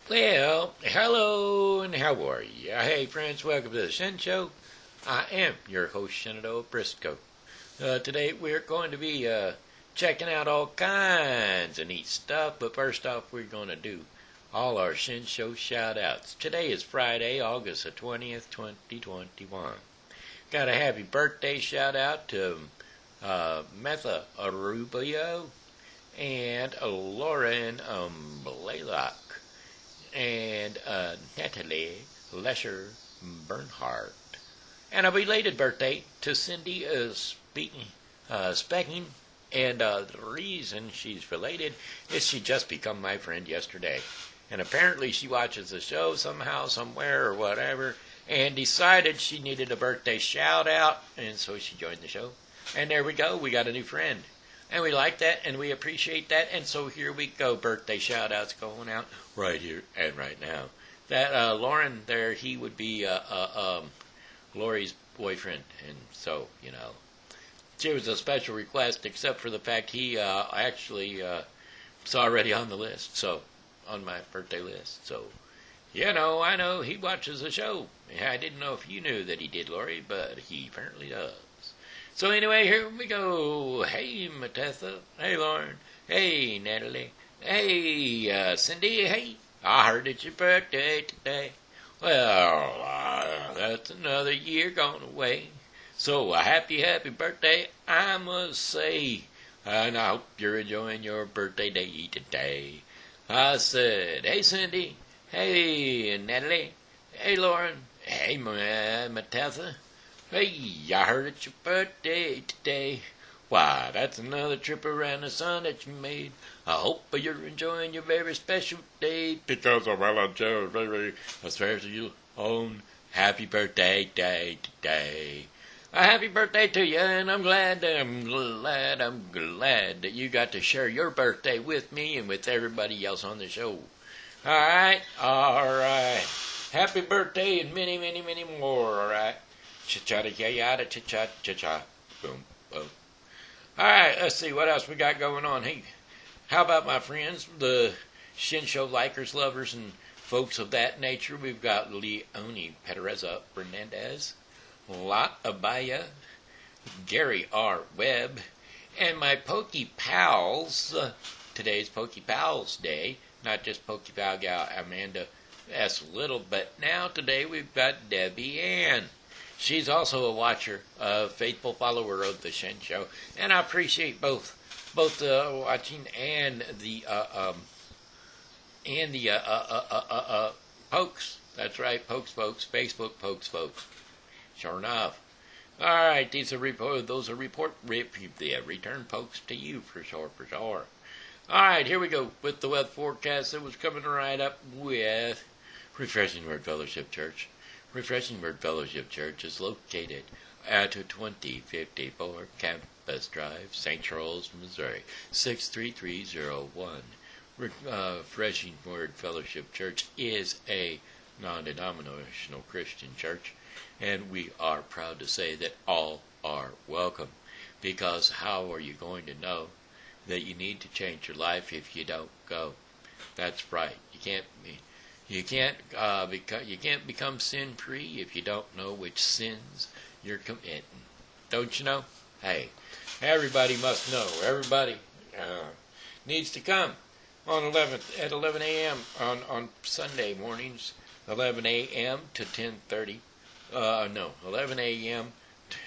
Well, hello and how are you? Hey friends, welcome to the Shen Show. I am your host, Shenandoah Briscoe. Today we're going to be checking out all kinds of neat stuff, but first off we're going to do all our Shen Show shout-outs. Today is Friday, August the 20th, 2021. Got a happy birthday shout-out to Mateth Rubio and Lauren Blalock and Natalie Lesher Barnhart. And a belated birthday to Cindy Speaking. And the reason she's related is she just become my friend yesterday. And apparently she watches the show somehow, somewhere, or whatever, and decided she needed a birthday shout-out, and so she joined the show. And there we go, we got a new friend. And we like that, and we appreciate that, and so here we go, birthday shout-outs going out right here and right now. That Lauren there, he would be Lori's boyfriend, and so, she was a special request, except for the fact he actually was already on the list, so, on my birthday list, so, I know he watches the show. I didn't know if you knew that he did, Lori, but he apparently does. So anyway, here we go. Hey, Mateth. Hey, Lauren. Hey, Natalie. Hey, Cindy. Hey, I heard it's your birthday today. Well, that's another year gone away. So a happy birthday, I must say. And I hope you're enjoying your birthday day today. I said, hey, Cindy. Hey, Natalie. Hey, Lauren. Hey, Mateth. Hey, I heard it's your birthday today. Why, that's another trip around the sun that you made. I hope you're enjoying your very special day because of Valentine's very special own happy birthday day today. A happy birthday to you, and I'm glad that you got to share your birthday with me and with everybody else on the show. All right. Happy birthday and many, many, many more, all right? Cha-cha-da-ya-ya-da, cha-cha, boom, boom. All right, let's see what else we got going on. Hey, how about my friends, the Shen Show likers, lovers, and folks of that nature? We've got Leony, Pedraza, Fernandez, Abaya, Gary R. Webb, and my Pokey pals. Today's Pokey Pals Day, not just Pokey Pal gal Amanda S. Little, but now today we've got Debbie Ann. She's also a watcher, a faithful follower of the Shen Show, and I appreciate both watching and the pokes. That's right, pokes, folks. Facebook pokes, folks. Sure enough. All right, those are return pokes to you for sure. All right, here we go with the weather forecast that was coming right up with Refreshing Word Fellowship Church. Refreshing Word Fellowship Church is located at 2054 Campus Drive, St. Charles, Missouri, 63301. Refreshing Word Fellowship Church is a non-denominational Christian church, and we are proud to say that all are welcome, because how are you going to know that you need to change your life if you don't go? That's right. You can't become sin-free if you don't know which sins you're committing. Don't you know? Hey, everybody must know. Everybody needs to come on 11 a.m. on Sunday mornings, 11 a.m. to 10:30. 11 a.m. to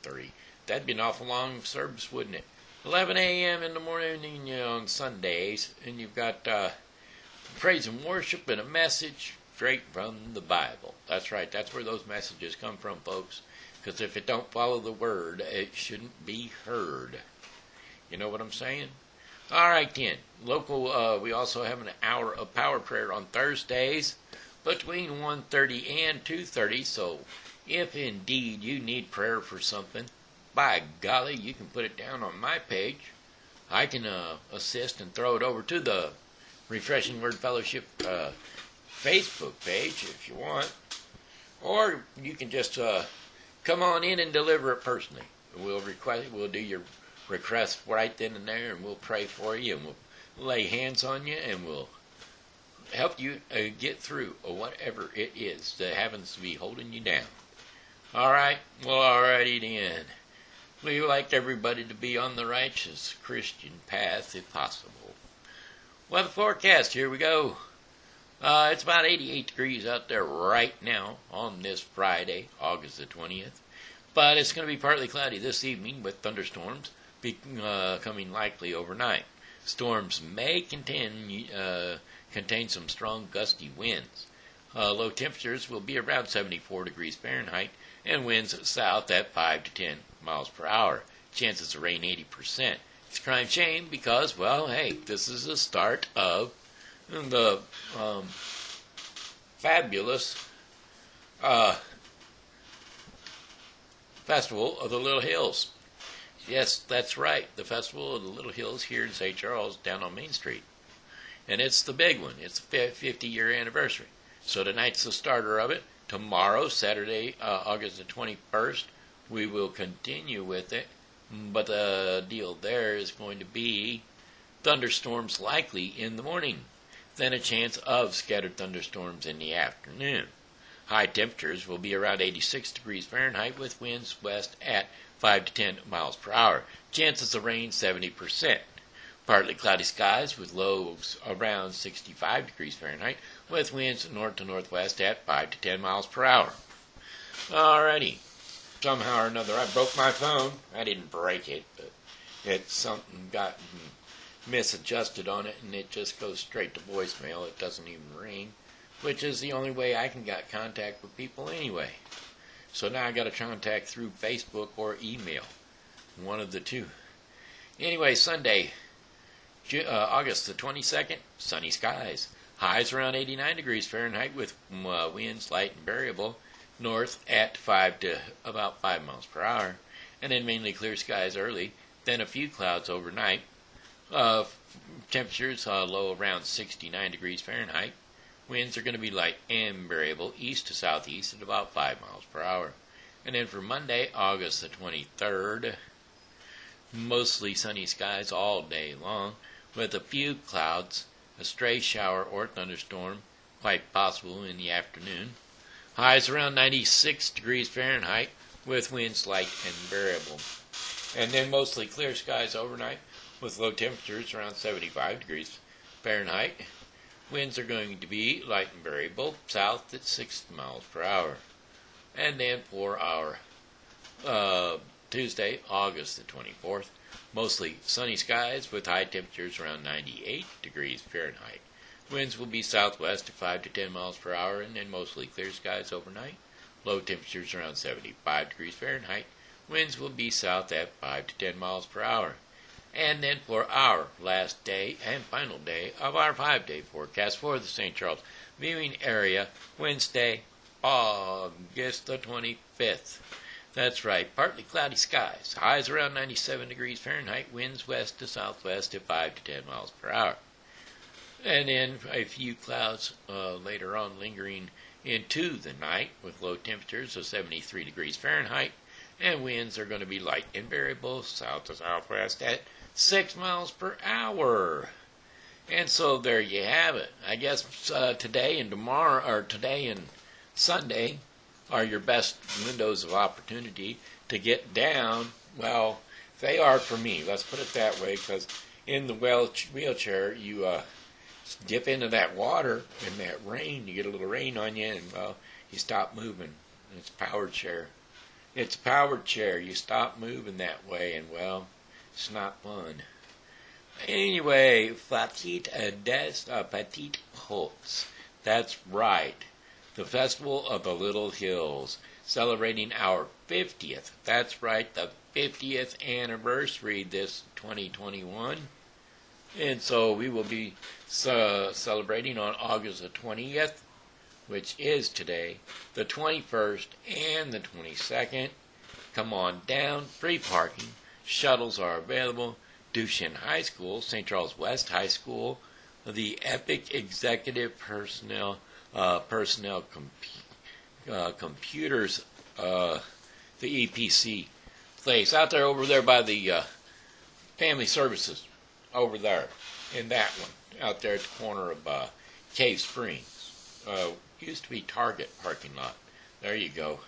10:30. That'd be an awful long service, wouldn't it? 11 a.m. in the morning on Sundays, and you've got praise and worship and a message straight from the Bible. That's right. That's where those messages come from, folks. Because if it don't follow the word, it shouldn't be heard. You know what I'm saying? All right, then. Local, we also have an hour of power prayer on Thursdays between 1:30 and 2:30. So if indeed you need prayer for something, by golly, you can put it down on my page. I can assist and throw it over to the Refreshing Word Fellowship Facebook page if you want. Or you can just come on in and deliver it personally. We'll do your request right then and there, and we'll pray for you, and we'll lay hands on you, and we'll help you get through whatever it is that happens to be holding you down. All right, well, alrighty then. We like everybody to be on the righteous Christian path if possible. Weather forecast, here we go. It's about 88 degrees out there right now on this Friday, August the 20th. But it's going to be partly cloudy this evening with thunderstorms coming likely overnight. Storms may contain some strong gusty winds. Low temperatures will be around 74 degrees Fahrenheit and winds south at 5 to 10 miles per hour. Chances of rain 80%. It's a crime shame because, well, hey, this is the start of the fabulous Festival of the Little Hills. Yes, that's right, the Festival of the Little Hills here in St. Charles down on Main Street. And it's the big one. It's the 50-year anniversary. So tonight's the starter of it. Tomorrow, Saturday, August the 21st, we will continue with it. But the deal there is going to be thunderstorms likely in the morning, then a chance of scattered thunderstorms in the afternoon. High temperatures will be around 86 degrees Fahrenheit with winds west at 5 to 10 miles per hour. Chances of rain 70%. Partly cloudy skies with lows around 65 degrees Fahrenheit with winds north to northwest at 5 to 10 miles per hour. Alrighty. Somehow or another, I broke my phone. I didn't break it, but something got misadjusted on it, and it just goes straight to voicemail. It doesn't even ring, which is the only way I can get contact with people anyway. So now I got to contact through Facebook or email, one of the two. Anyway, Sunday, August the 22nd, sunny skies. Highs around 89 degrees Fahrenheit with winds light and variable, north at 5 to about 5 miles per hour, and then mainly clear skies early, then a few clouds overnight. Temperatures low around 69 degrees Fahrenheit. Winds are going to be light and variable, east to southeast at about 5 miles per hour. And then for Monday, August the 23rd, mostly sunny skies all day long, with a few clouds, a stray shower or thunderstorm, quite possible in the afternoon. Highs around 96 degrees Fahrenheit, with winds light and variable. And then mostly clear skies overnight, with low temperatures around 75 degrees Fahrenheit. Winds are going to be light and variable, south at 6 miles per hour. And then for our Tuesday, August the 24th, mostly sunny skies with high temperatures around 98 degrees Fahrenheit. Winds will be southwest at 5 to 10 miles per hour, and then mostly clear skies overnight. Low temperatures around 75 degrees Fahrenheit. Winds will be south at 5 to 10 miles per hour. And then for our last day and final day of our 5-day forecast for the St. Charles viewing area, Wednesday, August the 25th. That's right, partly cloudy skies. Highs around 97 degrees Fahrenheit, winds west to southwest at 5 to 10 miles per hour. And then a few clouds later on lingering into the night with low temperatures of 73 degrees Fahrenheit. And winds are going to be light and variable, south to southwest at 6 miles per hour. And so there you have it. I guess today and tomorrow, or today and Sunday, are your best windows of opportunity to get down. Well, they are for me. Let's put it that way, because in the wheelchair, you dip into that water and that rain. You get a little rain on you, and well, you stop moving. It's a powered chair. It's a powered chair. You stop moving that way, and well, it's not fun. Anyway, Fête des Petites Côtes. That's right. The Festival of the Little Hills, celebrating our 50th. That's right, the 50th anniversary this 2021. And so we will be celebrating on August the 20th, which is today, the 21st and the 22nd. Come on down, free parking. Shuttles are available. Dushin High School, St. Charles West High School, the Epic Executive Personnel Computers, the EPC place out there over there by the Family Services, over there in that one, out there at the corner of Cave Springs. Used to be Target parking lot. There you go.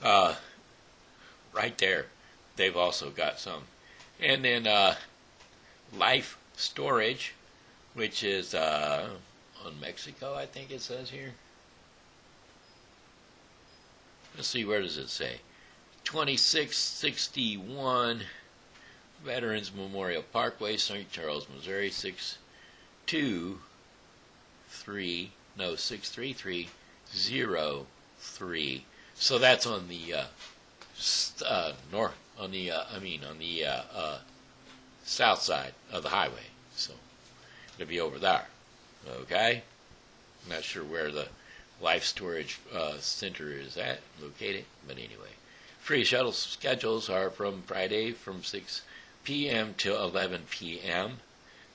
Right there. They've also got some. And then Life Storage, which is on Mexico, I think it says here. Let's see, where does it say? 2661 Veterans Memorial Parkway, St. Charles, Missouri, 63303. So that's on the south side of the highway. So it'll be over there. Okay? Not sure where the Life Storage Center is located, but anyway. Free shuttle schedules are from Friday from 6 p.m. to 11 p.m.,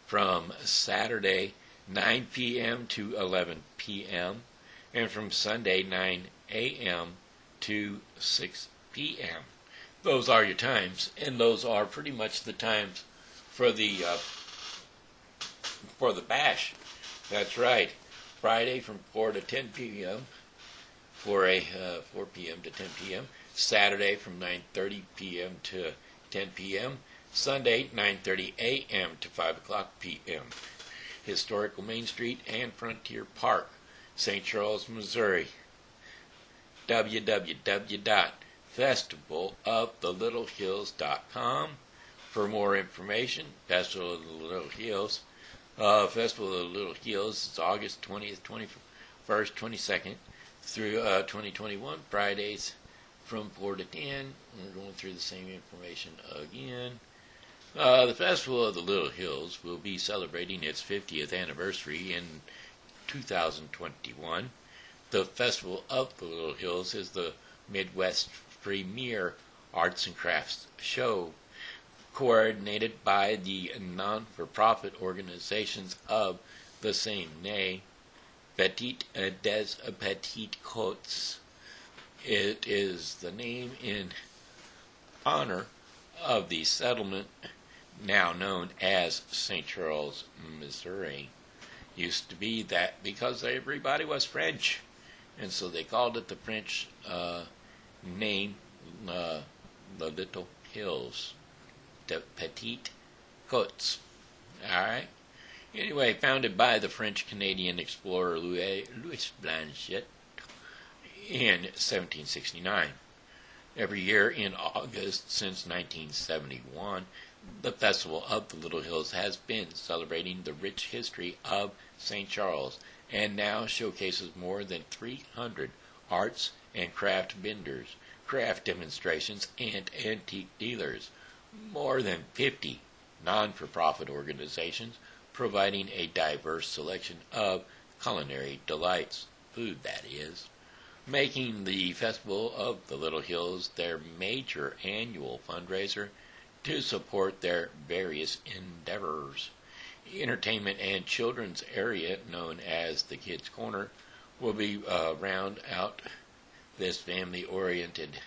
from Saturday 9 p.m. to 11 p.m., and from Sunday 9 a.m. to 6 p.m. Those are your times, and those are pretty much the times for the bash. That's right. Friday from 4 to 10 p.m. for a 4 p.m. to 10 p.m. Saturday from 9:30 p.m. to 10 p.m. Sunday 9:30 a.m. to 5 o'clock p.m. Historical Main Street and Frontier Park, St. Charles, Missouri. www.festivaloftheLittleHills.com for more information. Festival of the Little Hills. Festival of the Little Hills is August 20th, 21st, 22nd through 2021, Fridays from 4 to 10. We're going through the same information again. The Festival of the Little Hills will be celebrating its 50th anniversary in 2021. The Festival of the Little Hills is the Midwest's premier arts and crafts show, coordinated by the non-for-profit organizations of the same name, Petite des Petites Côtes. It is the name in honor of the settlement now known as St. Charles, Missouri. Used to be that because everybody was French, and so they called it the French name, the Little Hills, the Petite Côtes. All right. Anyway, founded by the French-Canadian explorer Louis Blanchette in 1769. Every year in August since 1971, the Festival of the Little Hills has been celebrating the rich history of St. Charles and now showcases more than 300 arts and craft vendors, craft demonstrations, and antique dealers. More than 50 non-for-profit organizations providing a diverse selection of culinary delights, food that is, making the Festival of the Little Hills their major annual fundraiser to support their various endeavors. Entertainment and children's area, known as the Kids Corner, will be round out this family-oriented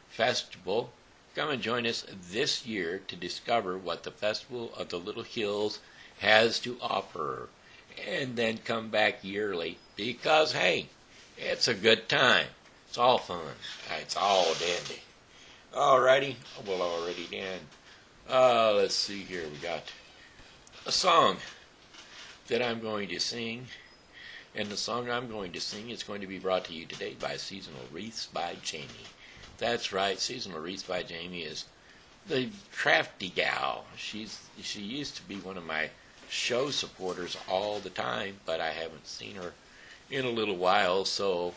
festival. Come and join us this year to discover what the Festival of the Little Hills has to offer, and then come back yearly because, hey, it's a good time. It's all fun. It's all dandy. Alrighty, well, already done. Let's see here. We got a song that I'm going to sing, and the song I'm going to sing is going to be brought to you today by Seasonal Wreaths by Jamie. That's right, Seasonal Wreaths by Jamie is the crafty gal. She used to be one of my show supporters all the time, but I haven't seen her in a little while. So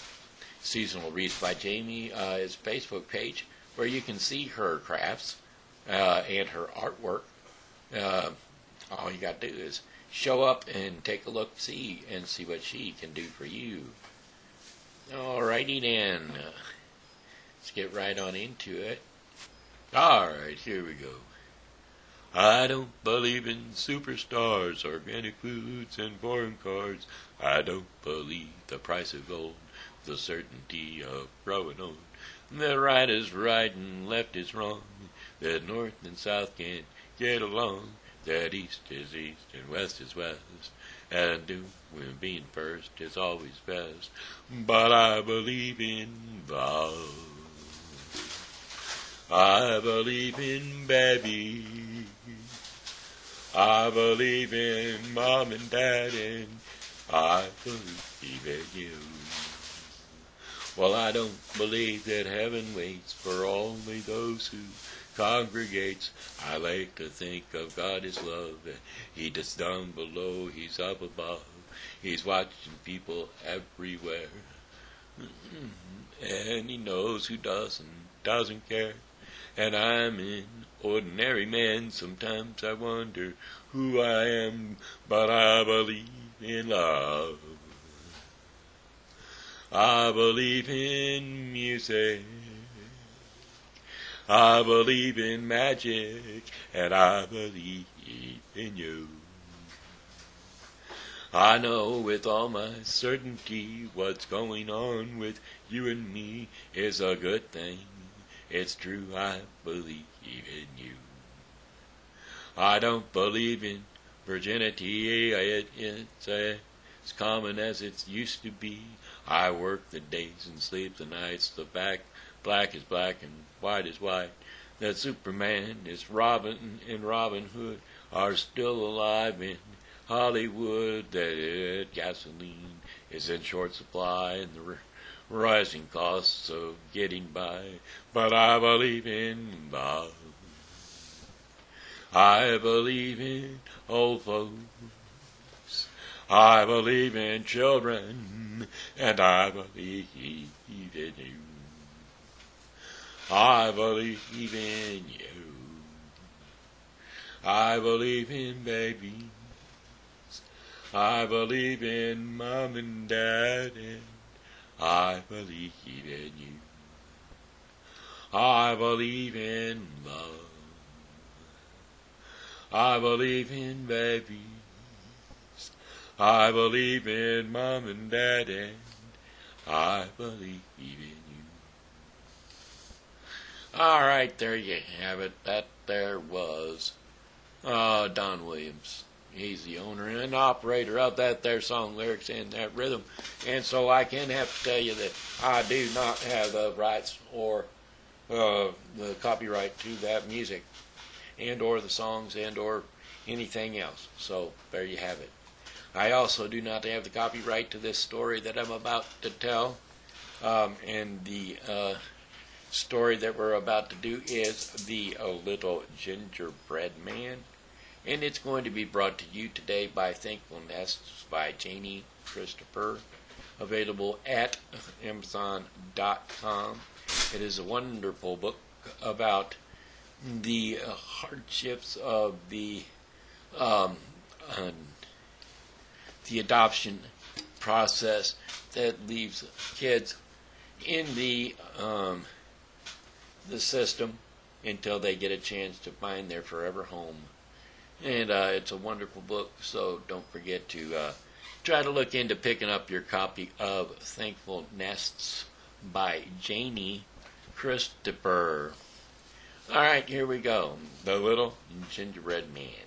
Seasonal Wreaths by Jamie is a Facebook page where you can see her crafts and her artwork. All you got to do is show up and take a look, see what she can do for you. Alrighty then. Let's get right on into it. Alright, here we go. I don't believe in superstars, organic foods, and foreign cars. I don't believe the price of gold, the certainty of growing old. That right is right and left is wrong. That north and south can't get along. That east is east and west is west. and do when being first is always best. But I believe in love. I believe in baby. I believe in mom and dad, and I believe in you. Well, I don't believe that heaven waits for only those who congregates. I like to think of God as love. He does down below, he's up above. He's watching people everywhere. And he knows who doesn't care. And I'm an ordinary man. Sometimes I wonder who I am, but I believe in love. I believe in music. I believe in magic, and I believe in you. I know with all my certainty what's going on with you and me is a good thing. It's true, I believe in you. I don't believe in virginity. It's as common as it used to be. I work the days and sleep the nights. The black is black and white is white. That Superman is Robin and Robin Hood are still alive in Hollywood. That gasoline is in short supply and the rising costs of getting by. But I believe in love. I believe in old folks. I believe in children, and I believe in you. I believe in you. I believe in babies. I believe in mom and dad, and I believe in you. I believe in love. I believe in babies. I believe in mom and dad, and I believe in you. All right, there you have it. That there was Don Williams. He's the owner and operator of that there song lyrics and that rhythm. And so I can have to tell you that I do not have the rights or the copyright to that music and or the songs and or anything else. So there you have it. I also do not have the copyright to this story that I'm about to tell. And the story that we're about to do is The Little Gingerbread Man. And it's going to be brought to you today by Thankfulness by Janie Christopher, available at Amazon.com. It is a wonderful book about the hardships of the adoption process that leaves kids in the system until they get a chance to find their forever home. And it's a wonderful book, so don't forget to try to look into picking up your copy of Thankful Nests by Janie Christopher. All right, here we go. The Little Gingerbread Man.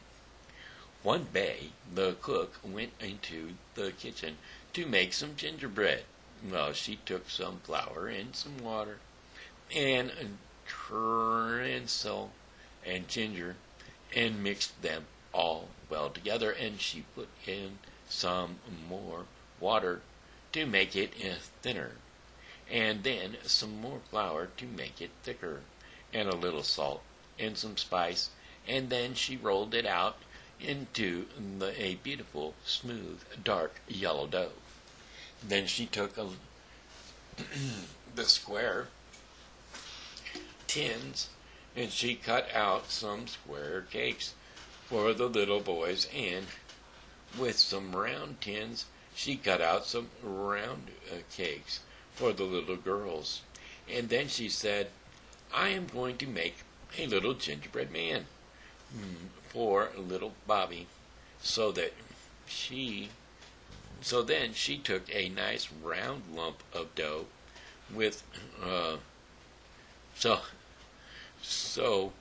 One day, the cook went into the kitchen to make some gingerbread. Well, she took some flour and some water and salt and ginger and mixed them all well together, and she put in some more water to make it thinner, and then some more flour to make it thicker, and a little salt and some spice, and then she rolled it out into a beautiful, smooth, dark yellow dough. Then she took the square tins and she cut out some square cakes for the little boys, and with some round tins she cut out some round cakes for the little girls. And then she said, I am going to make a little gingerbread man for little Bobby. So then she took a nice round lump of dough with So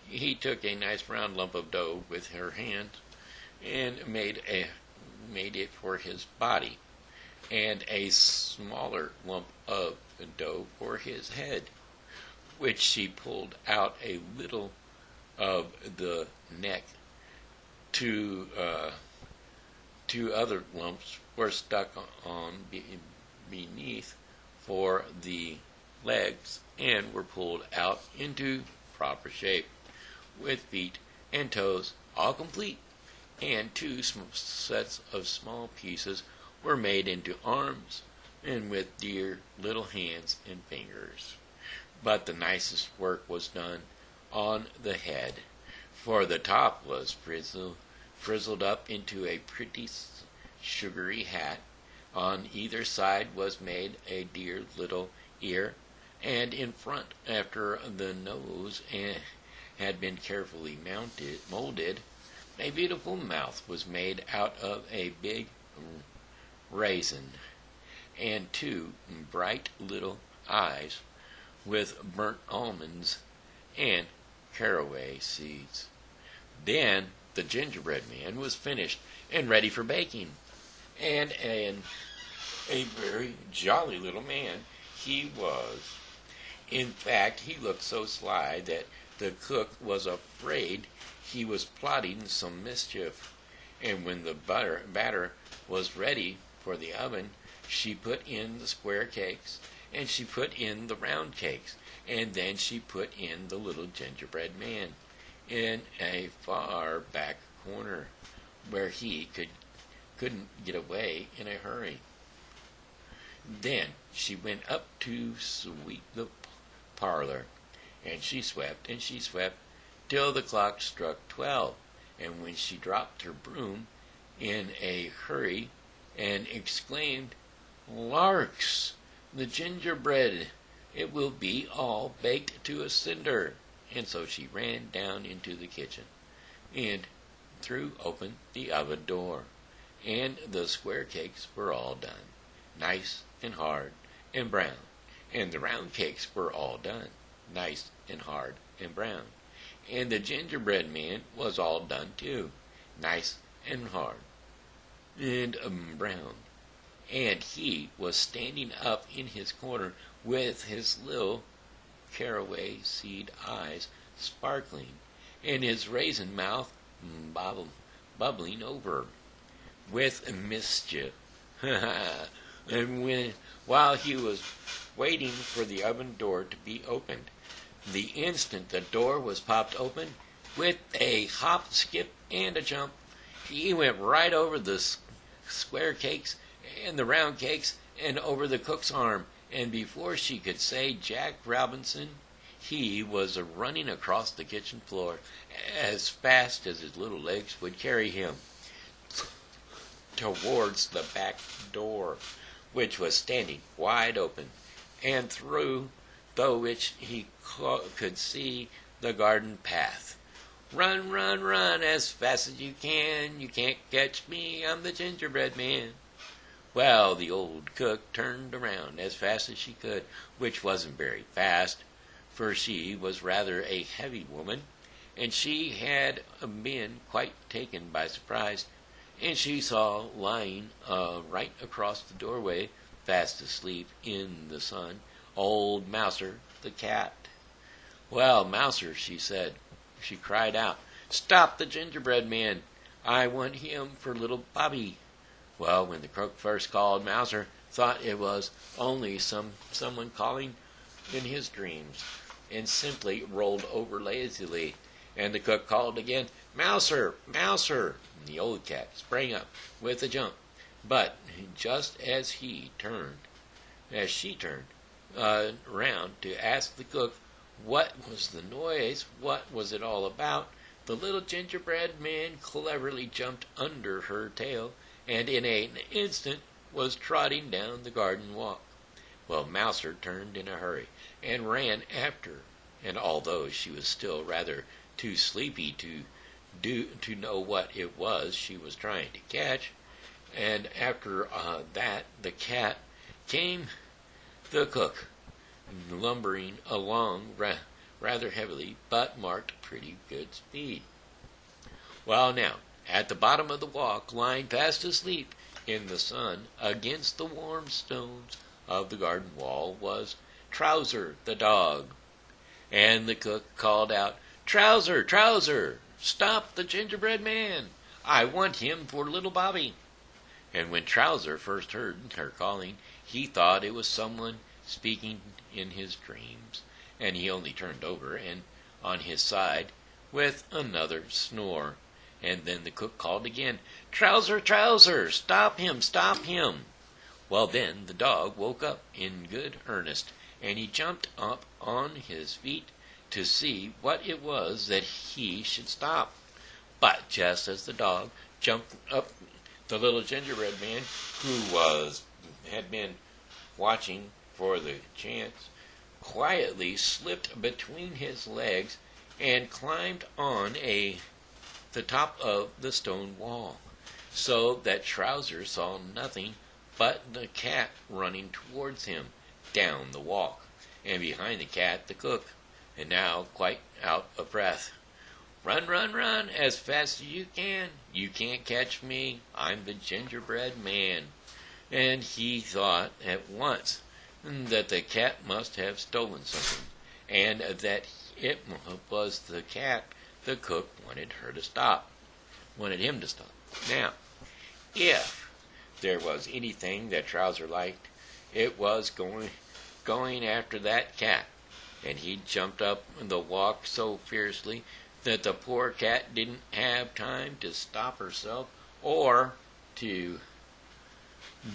he took a nice round lump of dough with her hand and made a made it for his body, and a smaller lump of dough for his head, which she pulled out a little of the neck. Two other lumps were stuck on beneath for the legs and were pulled out into proper shape, with feet and toes all complete, and two sets of small pieces were made into arms, and with dear little hands and fingers. But the nicest work was done on the head, for the top was frizzled up into a pretty sugary hat. On either side was made a dear little ear, and in front, after the nose had been carefully molded, a beautiful mouth was made out of a big raisin, and two bright little eyes with burnt almonds and caraway seeds. Then the gingerbread man was finished and ready for baking, and a very jolly little man he was. In fact, he looked so sly that the cook was afraid he was plotting some mischief, and when the batter was ready for the oven, she put in the square cakes, and she put in the round cakes, and then she put in the little gingerbread man in a far back corner where he couldn't get away in a hurry. Then she went up to sweep the parlor, and she swept till the clock struck 12, and when she dropped her broom in a hurry and exclaimed, "Larks, the gingerbread, it will be all baked to a cinder," and so she ran down into the kitchen and threw open the oven door, and the square cakes were all done, nice and hard and brown, and the round cakes were all done, nice and hard and brown, and the gingerbread man was all done too, nice and hard and brown, and he was standing up in his corner with his little caraway seed eyes sparkling, and his raisin mouth bubbling over with mischief. And while he was waiting for the oven door to be opened, the instant the door was popped open, with a hop, skip, and a jump, he went right over the square cakes and the round cakes and over the cook's arm, and before she could say Jack Robinson, he was running across the kitchen floor as fast as his little legs would carry him towards the back door, which was standing wide open, and through which he could see the garden path. "Run, run, run, as fast as you can. You can't catch me, I'm the gingerbread man." Well, the old cook turned around as fast as she could, which wasn't very fast, for she was rather a heavy woman, and she had been quite taken by surprise, and she saw lying right across the doorway, fast asleep in the sun, old Mouser the cat. "Well, Mouser," she said, she cried out, "stop the gingerbread man. I want him for little Bobby." Well, when the cook first called, Mouser thought it was only someone calling in his dreams, and simply rolled over lazily. And the cook called again, "Mouser, Mouser!" And the old cat sprang up with a jump, but just as she turned round to ask the cook what was the noise, what was it all about, the little gingerbread man cleverly jumped under her tail, and in an instant was trotting down the garden walk. Well, Mouser turned in a hurry and ran after, and although she was still rather too sleepy to know what it was she was trying to catch, and after that the cat came the cook, lumbering along rather heavily, but marked pretty good speed. Well, now, at the bottom of the walk, lying fast asleep in the sun against the warm stones of the garden wall, was Trouser the dog. And the cook called out, "Trouser, Trouser, stop the gingerbread man. I want him for little Bobby." And when Trouser first heard her calling, he thought it was someone speaking in his dreams, and he only turned over and on his side with another snore. And then the cook called again, "Trouser, Trouser, stop him, stop him." Well, then the dog woke up in good earnest, and he jumped up on his feet to see what it was that he should stop. But just as the dog jumped up, the little gingerbread man, who had been watching for the chance, quietly slipped between his legs and climbed on the top of the stone wall, so that Trouser saw nothing but the cat running towards him down the walk, and behind the cat the cook, and now quite out of breath. "Run, run, run, as fast as you can. You can't catch me. I'm the gingerbread man." And he thought at once that the cat must have stolen something, and that it was the cat the cook wanted him to stop. Now, if there was anything that Trouser liked, it was going after that cat, and he jumped up the walk so fiercely that the poor cat didn't have time to stop herself or to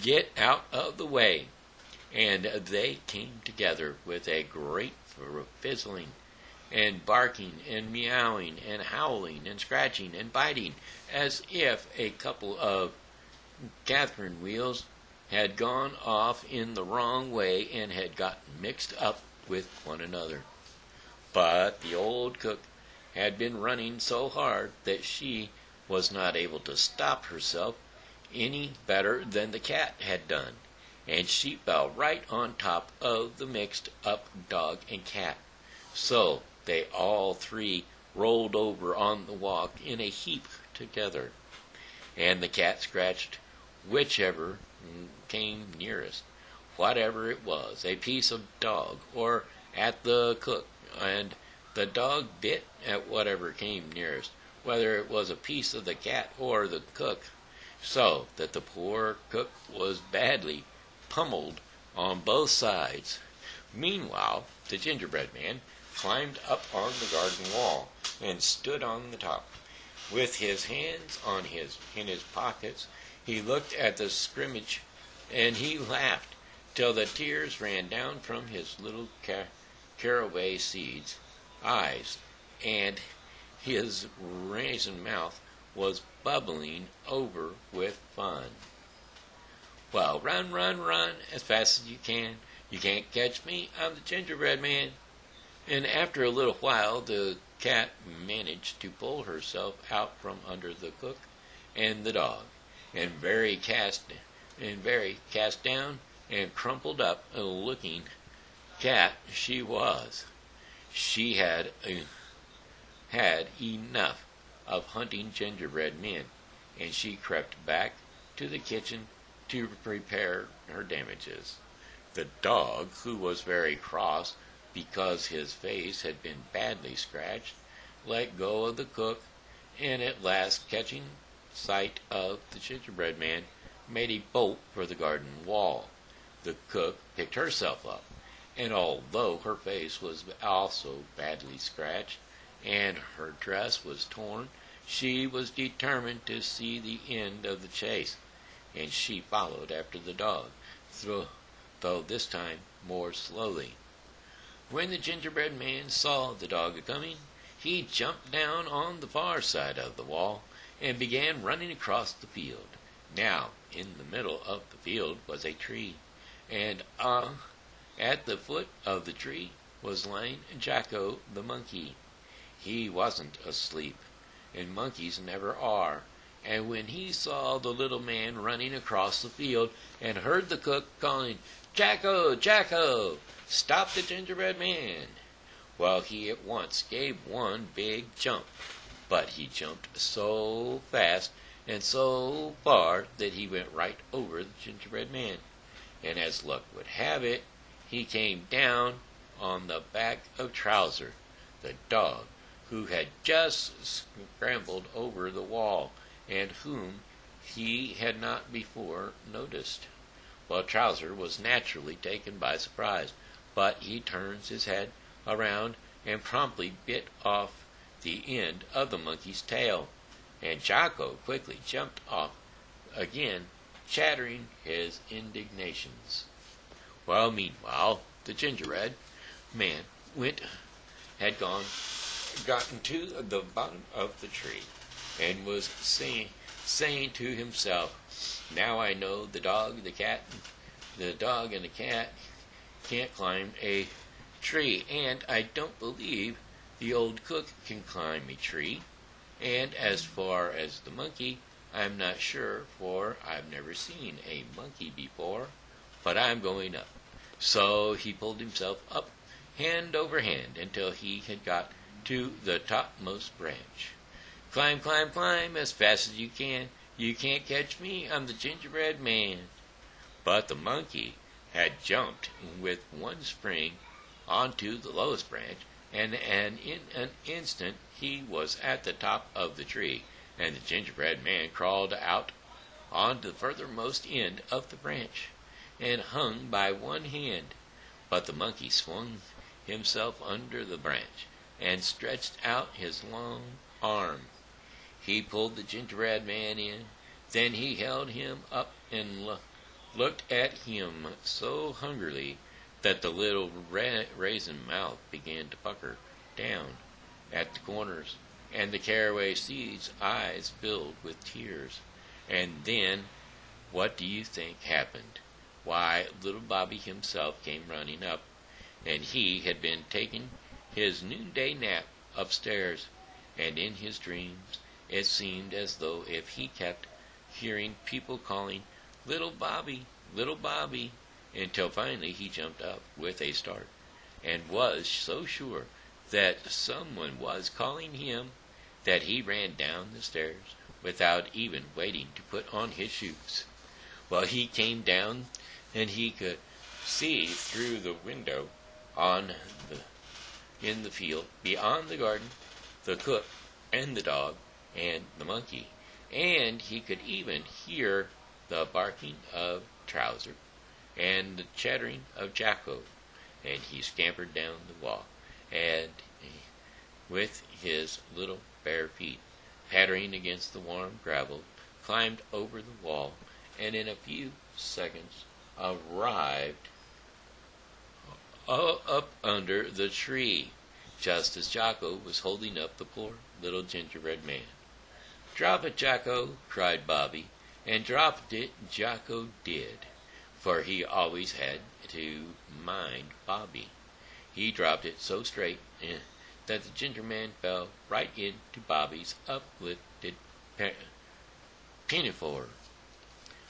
get out of the way. And they came together with a great fizzling and barking and meowing and howling and scratching and biting, as if a couple of Catherine wheels had gone off in the wrong way and had gotten mixed up with one another. But the old cook had been running so hard that she was not able to stop herself any better than the cat had done, and she fell right on top of the mixed up dog and cat. So they all three rolled over on the walk in a heap together, and the cat scratched whichever came nearest, whatever it was, a piece of dog or at the cook, and the dog bit at whatever came nearest, whether it was a piece of the cat or the cook, so that the poor cook was badly pummeled on both sides. Meanwhile, the gingerbread man climbed up on the garden wall and stood on the top. With his hands in his pockets, he looked at the scrimmage, and he laughed till the tears ran down from his little caraway seeds eyes, and his raisin mouth was bubbling over with fun. "Well, run, run, run, as fast as you can. You can't catch me. I'm the gingerbread man." And after a little while, the cat managed to pull herself out from under the cook and the dog, and very cast down and crumpled up a looking cat she was. She had enough of hunting gingerbread men, and she crept back to the kitchen to prepare her damages. The dog, who was very cross because his face had been badly scratched, let go of the cook, and at last, catching sight of the gingerbread man, made a bolt for the garden wall. The cook picked herself up, and although her face was also badly scratched, and her dress was torn, she was determined to see the end of the chase, and she followed after the dog, though this time more slowly. When the gingerbread man saw the dog coming, he jumped down on the far side of the wall and began running across the field. Now, in the middle of the field was a tree, and at the foot of the tree was lying Jacko the monkey. He wasn't asleep, and monkeys never are, and when he saw the little man running across the field and heard the cook calling, "Jacko, Jacko, stop the gingerbread man," well, he at once gave one big jump but he jumped so fast and so far that he went right over the gingerbread man. And as luck would have it, he came down on the back of Trouser, the dog, who had just scrambled over the wall, and whom he had not before noticed. Well, Trouser was naturally taken by surprise, but he turns his head around and promptly bit off the end of the monkey's tail, and Jocko quickly jumped off again, chattering his indignations. Well, meanwhile, the gingerbread man gotten to the bottom of the tree, and was saying to himself, "Now I know the dog and the cat can't climb a tree, and I don't believe the old cook can climb a tree. And as far as the monkey, I'm not sure, for I've never seen a monkey before, but I'm going up." So he pulled himself up hand over hand until he had got to the topmost branch. "Climb, climb, climb as fast as you can. You can't catch me, I'm the gingerbread man." But the monkey had jumped with one spring onto the lowest branch, and in an instant he was at the top of the tree, and the gingerbread man crawled out on the furthermost end of the branch, and hung by one hand. But the monkey swung himself under the branch, and stretched out his long arm. He pulled the gingerbread man in, then he held him up and looked at him so hungrily that the little raisin mouth began to pucker down at the corners, and the caraway seed's eyes filled with tears. And then, what do you think happened? Why, little Bobby himself came running up, and he had been taking his noonday nap upstairs, and in his dreams it seemed as though if he kept hearing people calling, little Bobby, until finally he jumped up with a start, and was so sure that someone was calling him that he ran down the stairs without even waiting to put on his shoes. Well, he came down, and he could see through the window in the field beyond the garden, the cook and the dog and the monkey, and he could even hear the barking of Trouser and the chattering of Jocko, and he scampered down the walk, and with his little bare feet pattering against the warm gravel, climbed over the wall, and in a few seconds arrived up under the tree, just as Jocko was holding up the poor little gingerbread man. "Drop it, Jocko," cried Bobby, and dropped it Jocko did, for he always had to mind Bobby. He dropped it so straight that the ginger man fell right into Bobby's uplifted pinafore.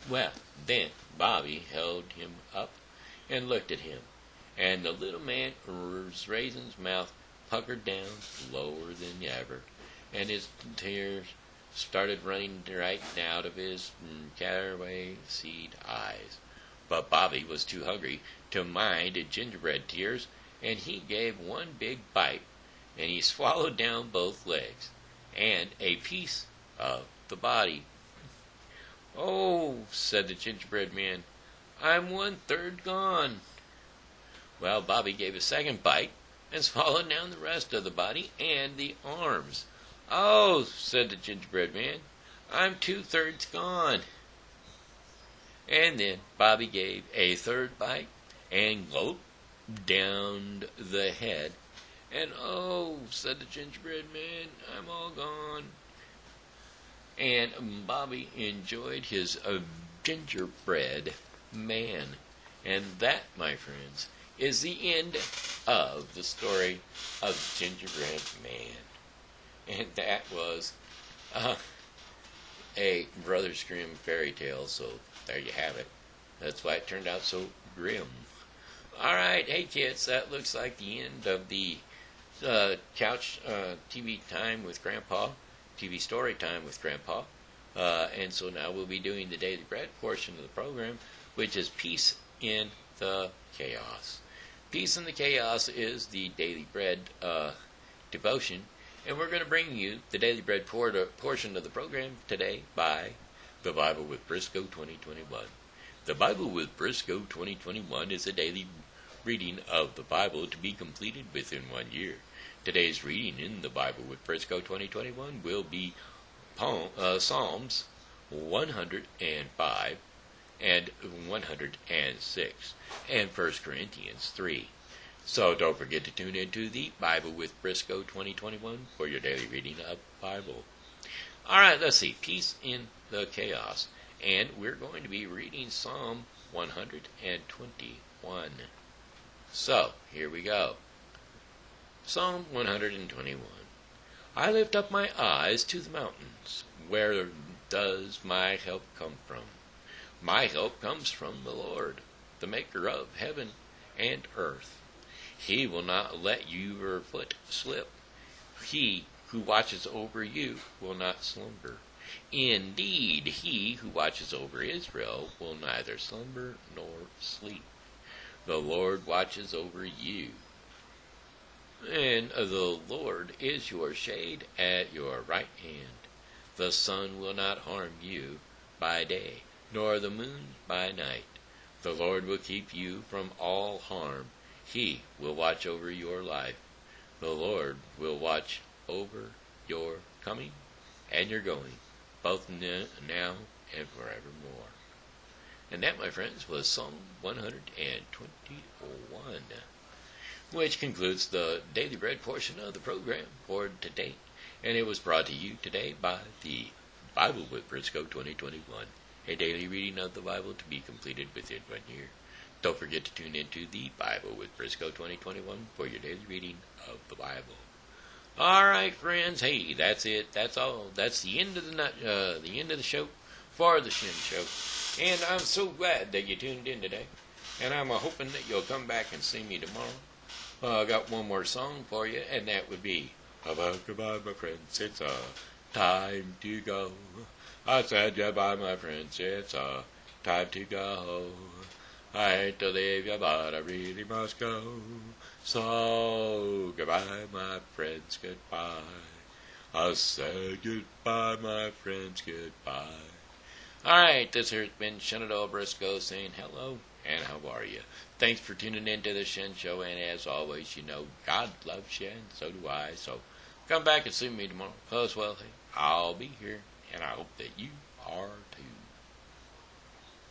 Well, then Bobby held him up and looked at him, and the little man's raisin's mouth puckered down lower than ever, and his tears started running right out of his caraway seed eyes. But Bobby was too hungry to mind gingerbread tears, and he gave one big bite, and he swallowed down both legs and a piece of the body. "Oh," said the gingerbread man, "I'm 1/3 gone." Well, Bobby gave a second bite and swallowed down the rest of the body and the arms. "Oh," said the gingerbread man, "I'm 2/3 gone." And then Bobby gave a third bite and gulped down the head. And "Oh," said the gingerbread man, "I'm all gone." And Bobby enjoyed his gingerbread man. And that, my friends, is the end of the story of the gingerbread man. And that was a Brothers Grimm fairy tale, so there you have it. That's why it turned out so grim. Alright, hey kids, that looks like the end of the couch TV time with Grandpa. TV story time with Grandpa. And so now we'll be doing the Daily Bread portion of the program, which is Peace in the Chaos. Peace in the Chaos is the Daily Bread devotion, and we're going to bring you the Daily Bread portion of the program today by The Bible with Briscoe 2021. The Bible with Briscoe 2021 is a daily reading of the Bible to be completed within 1 year. Today's reading in the Bible with Briscoe 2021 will be Psalms 105 and 106 and 1 Corinthians 3. So don't forget to tune into the Bible with Briscoe 2021 for your daily reading of the Bible. All right, let's see. Peace in the Chaos. And we're going to be reading Psalm 121. So, here we go. Psalm 121. I lift up my eyes to the mountains. Where does my help come from? My help comes from the Lord, the maker of heaven and earth. He will not let your foot slip. He who watches over you will not slumber. Indeed, he who watches over Israel will neither slumber nor sleep. The Lord watches over you. And the Lord is your shade at your right hand. The sun will not harm you by day, nor the moon by night. The Lord will keep you from all harm. He will watch over your life. The Lord will watch over your coming and your going, both now and forevermore. And that, my friends, was Psalm 121, which concludes the Daily Bread portion of the program for today. And it was brought to you today by the Bible with Briscoe 2021, a daily reading of the Bible to be completed within 1 year. Don't forget to tune into the Bible with Briscoe 2021 for your daily reading of the Bible. All right, friends. Hey, that's it. That's all. That's the end of the end of the show for the Shen Show. And I'm so glad that you tuned in today. And I'm hoping that you'll come back and see me tomorrow. I got one more song for you, and that would be Goodbye, my friends. It's time to go. I said goodbye, my friends. It's time to go. I hate to leave you, but I really must go. So, goodbye, my friends, goodbye. I said goodbye, my friends, goodbye. Alright, this has been Shenandoah Briscoe saying hello, and how are you? Thanks for tuning in to the Shen Show, and as always, you know, God loves Shen, so do I. So, come back and see me tomorrow. As well, hey, I'll be here, and I hope that you are too.